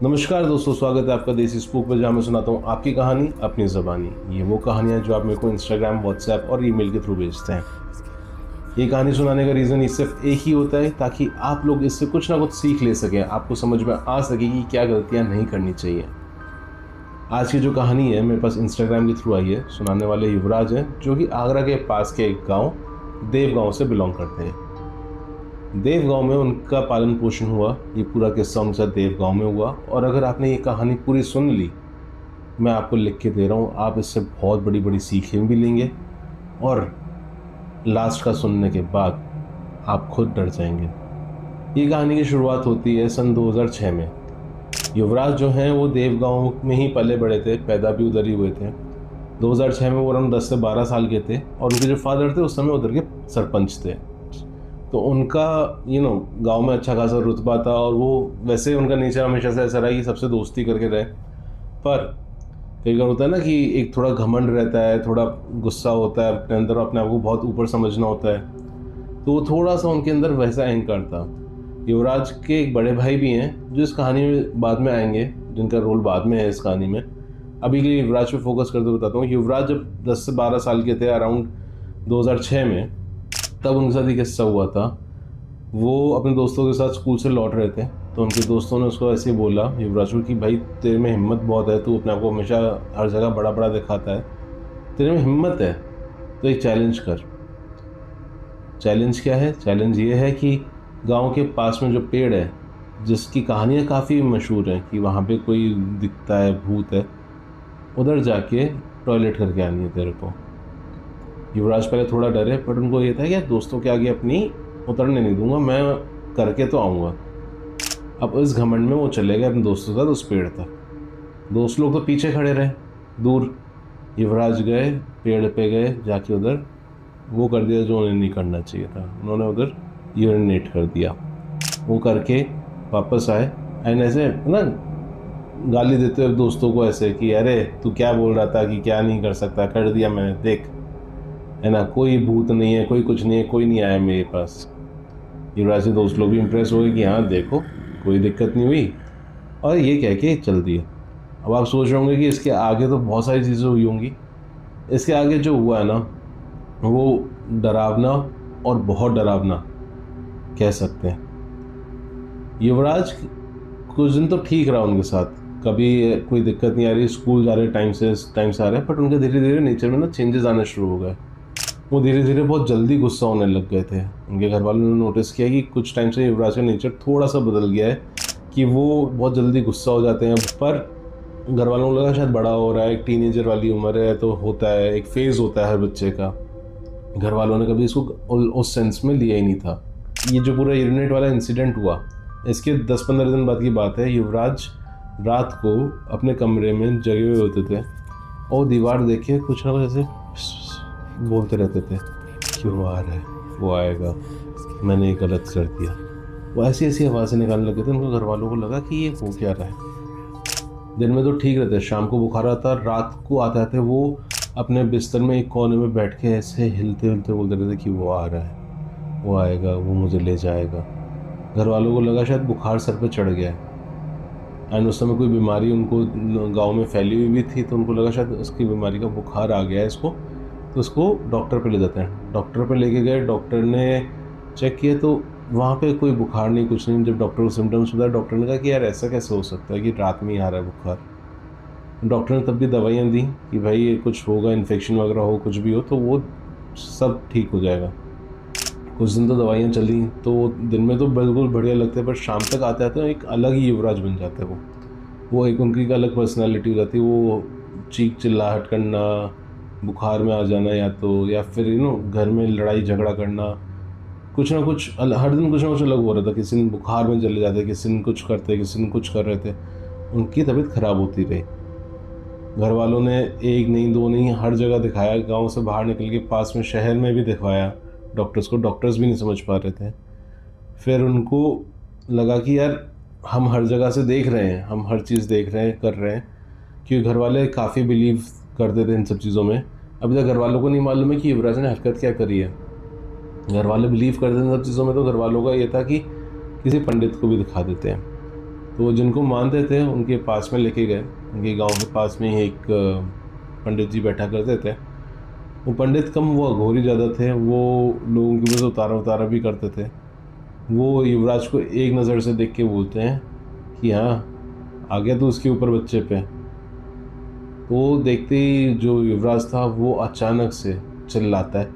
नमस्कार दोस्तों, स्वागत है आपका देसी स्पूक पर, जहाँ मैं सुनाता हूँ आपकी कहानी अपनी ज़बानी। ये वो कहानियाँ जो आप मेरे को इंस्टाग्राम, व्हाट्सएप और ईमेल के थ्रू भेजते हैं। ये कहानी सुनाने का रीज़न सिर्फ एक ही होता है, ताकि आप लोग इससे कुछ ना कुछ सीख ले सकें, आपको समझ में आ सके कि क्या गलतियाँ नहीं करनी चाहिए। आज की जो कहानी है मेरे पास इंस्टाग्राम के थ्रू आई है। सुनाने वाले युवराज हैं, जो कि आगरा के पास के एक गाँव देव गाँव से बिलोंग करते हैं। देव गाँव में उनका पालन पोषण हुआ। ये पूरा किस्सा उनके साथ देव गाँव में हुआ। और अगर आपने ये कहानी पूरी सुन ली, मैं आपको लिख के दे रहा हूँ, आप इससे बहुत बड़ी बड़ी सीखें भी लेंगे और लास्ट का सुनने के बाद आप खुद डर जाएंगे। ये कहानी की शुरुआत होती है सन 2006 में। युवराज जो हैं वो देव गाँव में ही पले बड़े थे, पैदा भी उधर ही हुए थे। 2006 में वो अराउंड 10 से 12 साल के थे और उनके जो फादर थे उस समय उधर के सरपंच थे। तो उनका गांव में अच्छा खासा रुतबा था और वो वैसे उनका नेचर हमेशा से ऐसा रहा कि सबसे दोस्ती करके रहे। पर कई बार होता है ना कि एक थोड़ा घमंड रहता है, थोड़ा गुस्सा होता है अपने अंदर, अपने आप को बहुत ऊपर समझना होता है। तो वो थोड़ा सा उनके अंदर वैसा अहंकार था। युवराज के एक बड़े भाई भी हैं जो इस कहानी में बाद में आएंगे, जिनका रोल बाद में है इस कहानी में। अभी के लिए युवराज पे फोकस करते बताता हूँ। युवराज जब 10 से 12 साल के थे, अराउंड 2006 में, तब उनके साथ एक किस्सा हुआ था। वो अपने दोस्तों के साथ स्कूल से लौट रहे थे, तो उनके दोस्तों ने उसको ऐसे बोला युवराज को कि भाई तेरे में हिम्मत बहुत है, तू अपने आप को हमेशा हर जगह बड़ा बड़ा दिखाता है, तेरे में हिम्मत है तो एक चैलेंज कर। चैलेंज क्या है? चैलेंज ये है कि गांव के पास में जो पेड़ है, जिसकी कहानियाँ काफ़ी मशहूर हैं कि वहाँ पे कोई दिखता है, भूत है, उधर जाके टॉयलेट करके आनी है तेरे को। युवराज पहले थोड़ा डरे, बट उनको ये था कि दोस्तों के आगे अपनी उतरने नहीं दूंगा, मैं करके तो आऊँगा। अब इस घमंड में वो चले गए अपने दोस्तों के साथ उस पेड़ तक। दोस्त लोग तो पीछे खड़े रहे दूर। युवराज गए, पेड़ पे गए, जाके उधर वो कर दिया जो उन्हें नहीं करना चाहिए था। उन्होंने उधर यूरिनेट कर दिया। वो करके वापस आए एंड ऐसे ना गाली देते हुए दोस्तों को ऐसे कि अरे तू क्या बोल रहा था कि क्या नहीं कर सकता, कर दिया मैंने, देख, है ना, कोई भूत नहीं है, कोई कुछ नहीं है, कोई नहीं आया मेरे पास। युवराज के दोस्त लोग भी इम्प्रेस हो गए कि हाँ देखो कोई दिक्कत नहीं हुई, और ये कह के चल दिए। अब आप सोच रहे होंगे कि इसके आगे तो बहुत सारी चीज़ें हुई होंगी। इसके आगे जो हुआ है ना, वो डरावना और बहुत डरावना कह सकते हैं। युवराज कुछ दिन तो ठीक रहा उनके साथ, कभी कोई दिक्कत नहीं आ रही, स्कूल जा रहे टाइम से आ रहे, बट उनके धीरे धीरे नेचर में ना चेंजेस आने शुरू हो गए। वो धीरे धीरे बहुत जल्दी गुस्सा होने लग गए थे। उनके घर वालों ने नोटिस किया कि कुछ टाइम से युवराज का नेचर थोड़ा सा बदल गया है, कि वो बहुत जल्दी गुस्सा हो जाते हैं। पर घर वालों को लगा शायद बड़ा हो रहा है, एक टीनेजर वाली उम्र है, तो होता है, एक फेज़ होता है हर बच्चे का। घर वालों ने कभी इसको उस सेंस में लिया ही नहीं था। ये जो पूरा यूरिनेट वाला इंसिडेंट हुआ, इसके 10-15 दिन बाद की बात है। युवराज रात को अपने कमरे में जगे हुए होते थे और दीवार देखे कुछ ना कुछ ऐसे बोलते रहते थे कि वो आ रहा है, वो आएगा, मैंने ये गलत कर दिया। वो ऐसी ऐसी आवाज़ें निकालने लगे थे। उनको घर वालों को लगा कि ये हो क्या रहा है। दिन में तो ठीक रहते, शाम को बुखार आता, रात को आते आते वो अपने बिस्तर में एक कोने में बैठ के ऐसे हिलते हिलते बोलते रहते कि वो आ रहा है, वो आएगा, वो मुझे ले जाएगा। घर वालों को लगा शायद बुखार सर पे चढ़ गया है, एंड उस समय कोई बीमारी उनको गांव में फैली हुई भी थी, तो उनको लगा शायद उसकी बीमारी का बुखार आ गया है इसको, तो उसको डॉक्टर पे ले जाते हैं। डॉक्टर पे लेके गए, डॉक्टर ने चेक किया तो वहाँ पे कोई बुखार नहीं, कुछ नहीं। जब डॉक्टर को सिम्टम्स बताया, डॉक्टर ने कहा कि यार ऐसा कैसे हो सकता है कि रात में ही आ रहा है बुखार। डॉक्टर ने तब भी दवाइयाँ दी कि भाई ये कुछ होगा, इन्फेक्शन वगैरह हो, कुछ भी हो तो वो सब ठीक हो जाएगा। कुछ दिन तो दवाइयाँ चली, तो दिन में तो बिल्कुल बढ़िया लगते, पर शाम तक आते आते एक अलग ही युवराज बन जाते वो एक उनकी एक अलग पर्सनैलिटी हो जाती है। वो चीख चिल्लाहट करना, बुखार में आ जाना, या फिर घर में लड़ाई झगड़ा करना, कुछ ना कुछ हर दिन कुछ ना कुछ अलग हो रहा था। किसी दिन बुखार में चले जाते, किसी दिन कुछ करते, किसी दिन कुछ कर रहे थे। उनकी तबीयत ख़राब होती रही। घर वालों ने एक नहीं दो नहीं हर जगह दिखाया, गांव से बाहर निकल के पास में शहर में भी दिखवाया डॉक्टर्स को, डॉक्टर्स भी नहीं समझ पा रहे थे। फिर उनको लगा कि यार हम हर जगह से देख रहे हैं, हम हर चीज़ देख रहे हैं, कर रहे हैं, क्योंकि घर वाले काफ़ी बिलीव करते थे इन सब चीज़ों में। अभी तक घर वालों को नहीं मालूम है कि युवराज ने हरकत क्या करी है। घर वाले बिलीव करते थे इन सब चीज़ों में, तो घर वालों का ये था कि किसी पंडित को भी दिखा देते हैं। तो वो जिनको मानते थे उनके पास में लेके गए। उनके गांव के पास में ही एक पंडित जी बैठा करते थे। वो पंडित कम, वो अघोरी ज़्यादा थे। वो लोगों की वजह उतारा उतारा भी करते थे। वो युवराज को एक नज़र से देख के बोलते हैं कि हाँ, आ गया तो उसके ऊपर बच्चे पे। तो देखते ही जो युवराज था वो अचानक से चिल्लाता है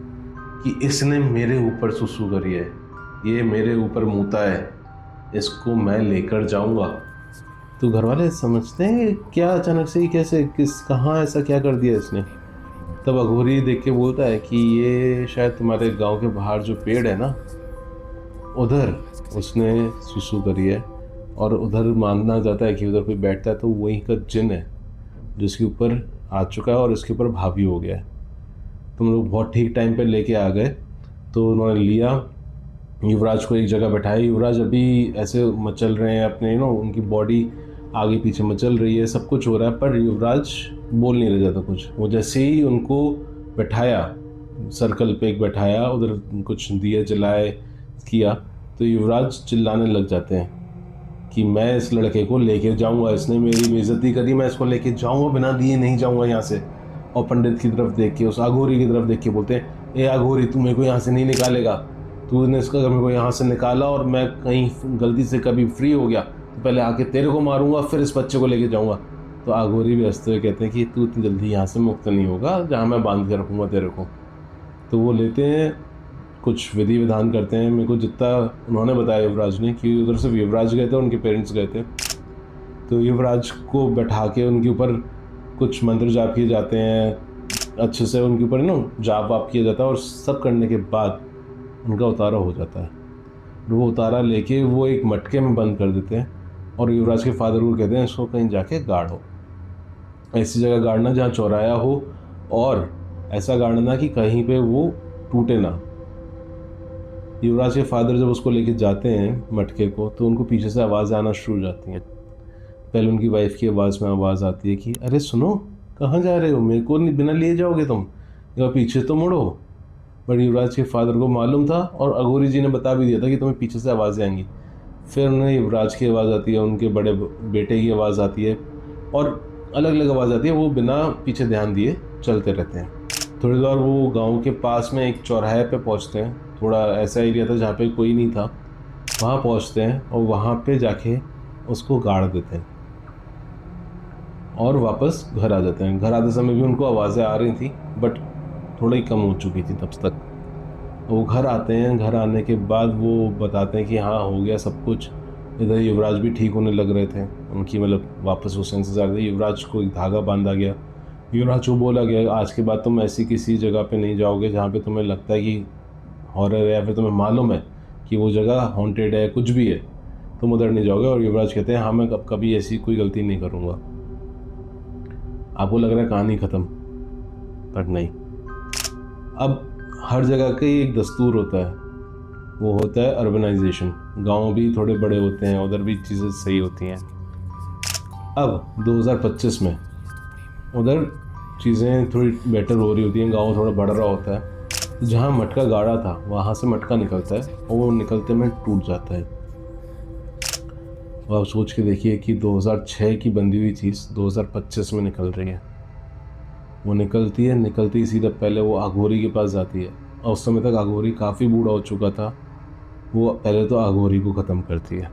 कि इसने मेरे ऊपर सुसु करी है, ये मेरे ऊपर मूता है, इसको मैं लेकर जाऊंगा। तो घर वाले समझते हैं क्या अचानक से ही, कैसे, किस, कहाँ ऐसा क्या कर दिया इसने। तब अघोरी देख के बोलता है कि ये शायद तुम्हारे गांव के बाहर जो पेड़ है ना, उधर उसने सुसु करी है। और उधर मानना जाता है कि उधर कोई बैठता है तो वही का जिन है जिसके ऊपर आ चुका है और इसके ऊपर भाभी हो गया है। तुम लोग बहुत ठीक टाइम पे लेके आ गए। तो उन्होंने लिया, युवराज को एक जगह बैठाया। युवराज अभी ऐसे मचल रहे हैं अपने, उनकी बॉडी आगे पीछे मचल रही है, सब कुछ हो रहा है, पर युवराज बोल नहीं रह जाता कुछ। वो जैसे ही उनको बैठाया, सर्कल पे एक बैठाया, उधर कुछ दिए जलाए किया, तो युवराज चिल्लाने लग जाते हैं कि मैं इस लड़के को लेके जाऊंगा, इसने मेरी बेइज्जती करी, मैं इसको लेके जाऊंगा, बिना दिए नहीं जाऊंगा यहाँ से। और पंडित की तरफ देख के, उस अघोरी की तरफ देख के बोलते हैं, ए अघोरी, तू मेरे को यहाँ से नहीं निकालेगा। तूने इसका मेरे को यहाँ से निकाला और मैं कहीं गलती से कभी फ्री हो गया तो पहले आके तेरे को मारूंगा, फिर इस बच्चे को लेके जाऊंगा। तो अघोरी भी हंसते हुए कहते हैं कि तू इतनी जल्दी यहाँ से मुक्त नहीं होगा, जहाँ मैं बांध के रखूँगा तेरे को। तो वो लेते हैं, कुछ विधि विधान करते हैं। मेरे को जितना उन्होंने बताया युवराज ने, कि उधर सिर्फ युवराज गए थे, उनके पेरेंट्स गए थे। तो युवराज को बैठा के उनके ऊपर कुछ मंत्र जाप किए जाते हैं, अच्छे से उनके ऊपर जाप वाप किया जाता है। और सब करने के बाद उनका उतारा हो जाता है। वो उतारा लेके वो एक मटके में बंद कर देते हैं और युवराज के फादर को कहते हैं इसको कहीं जाके गाड़ो, ऐसी जगह गाड़ना जहाँ चौराया हो, और ऐसा गाड़ना कि कहीं पे वो टूटे ना। युवराज के फादर जब उसको लेके जाते हैं मटके को, तो उनको पीछे से आवाज़ आना शुरू हो जाती हैं। पहले उनकी वाइफ की आवाज़ में आवाज़ आती है कि अरे सुनो, कहाँ जा रहे हो, मेरे को बिना लिए जाओगे तुम, या पीछे तो मुड़ो। बट युवराज के फादर को मालूम था और अघोरी जी ने बता भी दिया था कि तुम्हें पीछे से आवाज़ें आएंगी। फिर उन्हें युवराज की आवाज़ आती है, उनके बड़े बेटे की आवाज़ आती है, और अलग अलग आवाज़ आती है। वो बिना पीछे ध्यान दिए चलते रहते हैं। थोड़ी देर वो गांव के पास में एक चौराहे पे पहुंचते हैं। थोड़ा ऐसा एरिया था जहाँ पे कोई नहीं था, वहाँ पहुँचते हैं और वहाँ पे जाके उसको गाड़ देते हैं और वापस घर आ जाते हैं। घर आते समय भी उनको आवाज़ें आ रही थी, बट थोड़ी कम हो चुकी थी तब तक। वो घर आते हैं, घर आने के बाद वो बताते हैं कि हाँ हो गया सब कुछ। इधर युवराज भी ठीक होने लग रहे थे, उनकी वापस वो सेंसेस आ रहे थे। युवराज को एक धागा बांधा गया। युवराज को बोला गया आज के बाद तुम ऐसी किसी जगह पे नहीं जाओगे जहाँ पे तुम्हें लगता है कि हॉरर है, या फिर तुम्हें मालूम है कि वो जगह हॉन्टेड है, कुछ भी है, तुम उधर नहीं जाओगे। और युवराज कहते हैं हाँ मैं कभी ऐसी कोई गलती नहीं करूँगा। आपको लग रहा है कहानी ख़त्म, बट नहीं। अब हर जगह का ही एक दस्तूर होता है, वो होता है अर्बनाइजेशन। गांव भी थोड़े बड़े होते हैं, उधर भी चीज़ें सही होती हैं। अब 2025 में उधर चीज़ें थोड़ी बेटर हो रही होती हैं, गांव थोड़ा बढ़ रहा होता है। जहाँ मटका गाड़ा था वहाँ से मटका निकलता है और वो निकलते में टूट जाता है। और आप सोच के देखिए कि 2006 की बंधी हुई चीज़ 2025 में निकल रही है। वो निकलती है, निकलती ही सीधा पहले वो अघोरी के पास जाती है। और उस समय तक अघोरी काफ़ी बूढ़ा हो चुका था। वो पहले तो अघोरी को ख़त्म करती है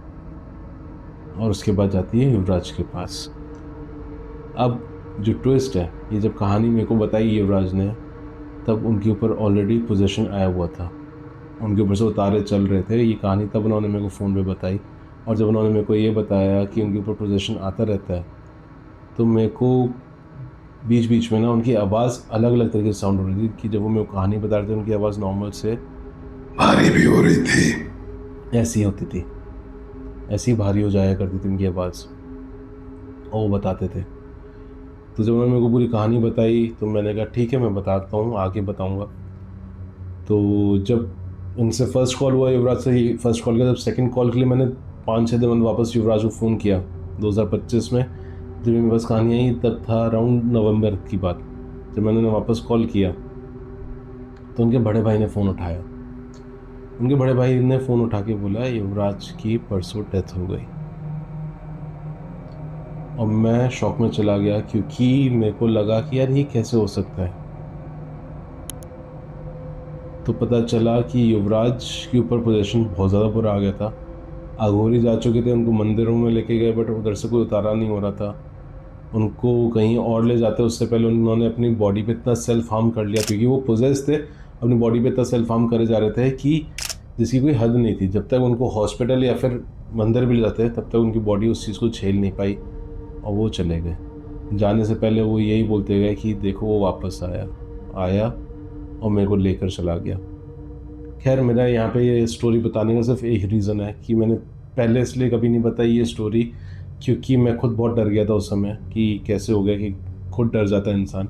और उसके बाद जाती है युवराज के पास। अब जो ट्विस्ट है, ये जब कहानी मेरे को बताई युवराज ने, तब उनके ऊपर ऑलरेडी पोजेशन आया हुआ था, उनके ऊपर से उतारे चल रहे थे। ये कहानी तब उन्होंने मेरे को फ़ोन पे बताई, और जब उन्होंने मेरे को ये बताया कि उनके ऊपर पोजेशन आता रहता है, तो मेरे को बीच बीच में ना उनकी आवाज़ अलग अलग तरीके से साउंड हो रही थी। कि जब वो मेरे को कहानी बता रहे थे, उनकी आवाज़ नॉर्मल से भारी भी हो रही थी, ऐसी होती थी, ऐसी भारी हो जाया करती थी उनकी आवाज़, और वो बताते थे। तो जब उन्होंने मेरे को पूरी कहानी बताई तो मैंने कहा ठीक है मैं बताता हूँ, आगे बताऊँगा। तो जब उनसे फ़र्स्ट कॉल हुआ युवराज से, फर्स्ट कॉल किया, जब सेकंड कॉल के लिए मैंने 5-6 दिन बाद वापस युवराज को फ़ोन किया 2025 में, जब मेरे पास कहानी आई तब था अराउंड नवंबर की बात। जब मैंने वापस कॉल किया तो उनके बड़े भाई ने फ़ोन उठाया। उनके बड़े भाई ने फ़ोन उठा के बोला युवराज की परसों डेथ हो गई। और मैं शॉक में चला गया क्योंकि मेरे को लगा कि यार ये कैसे हो सकता है। तो पता चला कि युवराज के ऊपर पोजीशन बहुत ज़्यादा बुरा आ गया था। अघोरी जा चुके थे, उनको मंदिरों में लेके गए बट उधर से कोई उतारा नहीं हो रहा था। उनको कहीं और ले जाते उससे पहले उन्होंने अपनी बॉडी पे इतना सेल्फ हार्म कर लिया, क्योंकि वो पोजेस थे, अपनी बॉडी पे इतना सेल्फ हार्म करे जा रहे थे कि जिसकी कोई हद नहीं थी। जब तक उनको हॉस्पिटल या फिर मंदिर भी ले जाते तब तक उनकी बॉडी उस चीज़ को झेल नहीं पाई और वो चले गए। जाने से पहले वो यही बोलते गए कि देखो वो वापस आया और मेरे को लेकर चला गया। खैर, मेरा यहाँ पे ये स्टोरी बताने का सिर्फ एक रीज़न है कि मैंने पहले इसलिए कभी नहीं बताई ये स्टोरी क्योंकि मैं खुद बहुत डर गया था उस समय कि कैसे हो गया, कि खुद डर जाता है इंसान।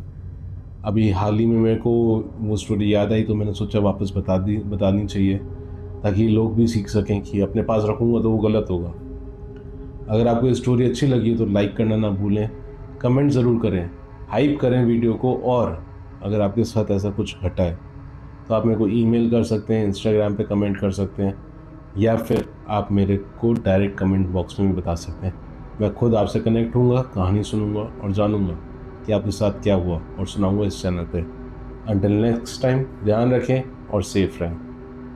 अभी हाल ही में मेरे को वो स्टोरी याद आई तो मैंने सोचा वापस बतानी चाहिए ताकि लोग भी सीख सकें कि अपने पास रखूँगा तो वो गलत होगा। अगर आपको ये स्टोरी अच्छी लगी तो लाइक करना ना भूलें, कमेंट ज़रूर करें, हाइप करें वीडियो को, और अगर आपके साथ ऐसा कुछ घटा है तो आप मेरे को ईमेल कर सकते हैं, इंस्टाग्राम पे कमेंट कर सकते हैं, या फिर आप मेरे को डायरेक्ट कमेंट बॉक्स में भी बता सकते हैं। मैं खुद आपसे कनेक्ट होऊंगा, कहानी सुनूंगा और जानूंगा कि आपके साथ क्या हुआ और सुनाऊंगा इस चैनल पे। अंटिल नेक्स्ट टाइम, ध्यान रखें और सेफ रहें।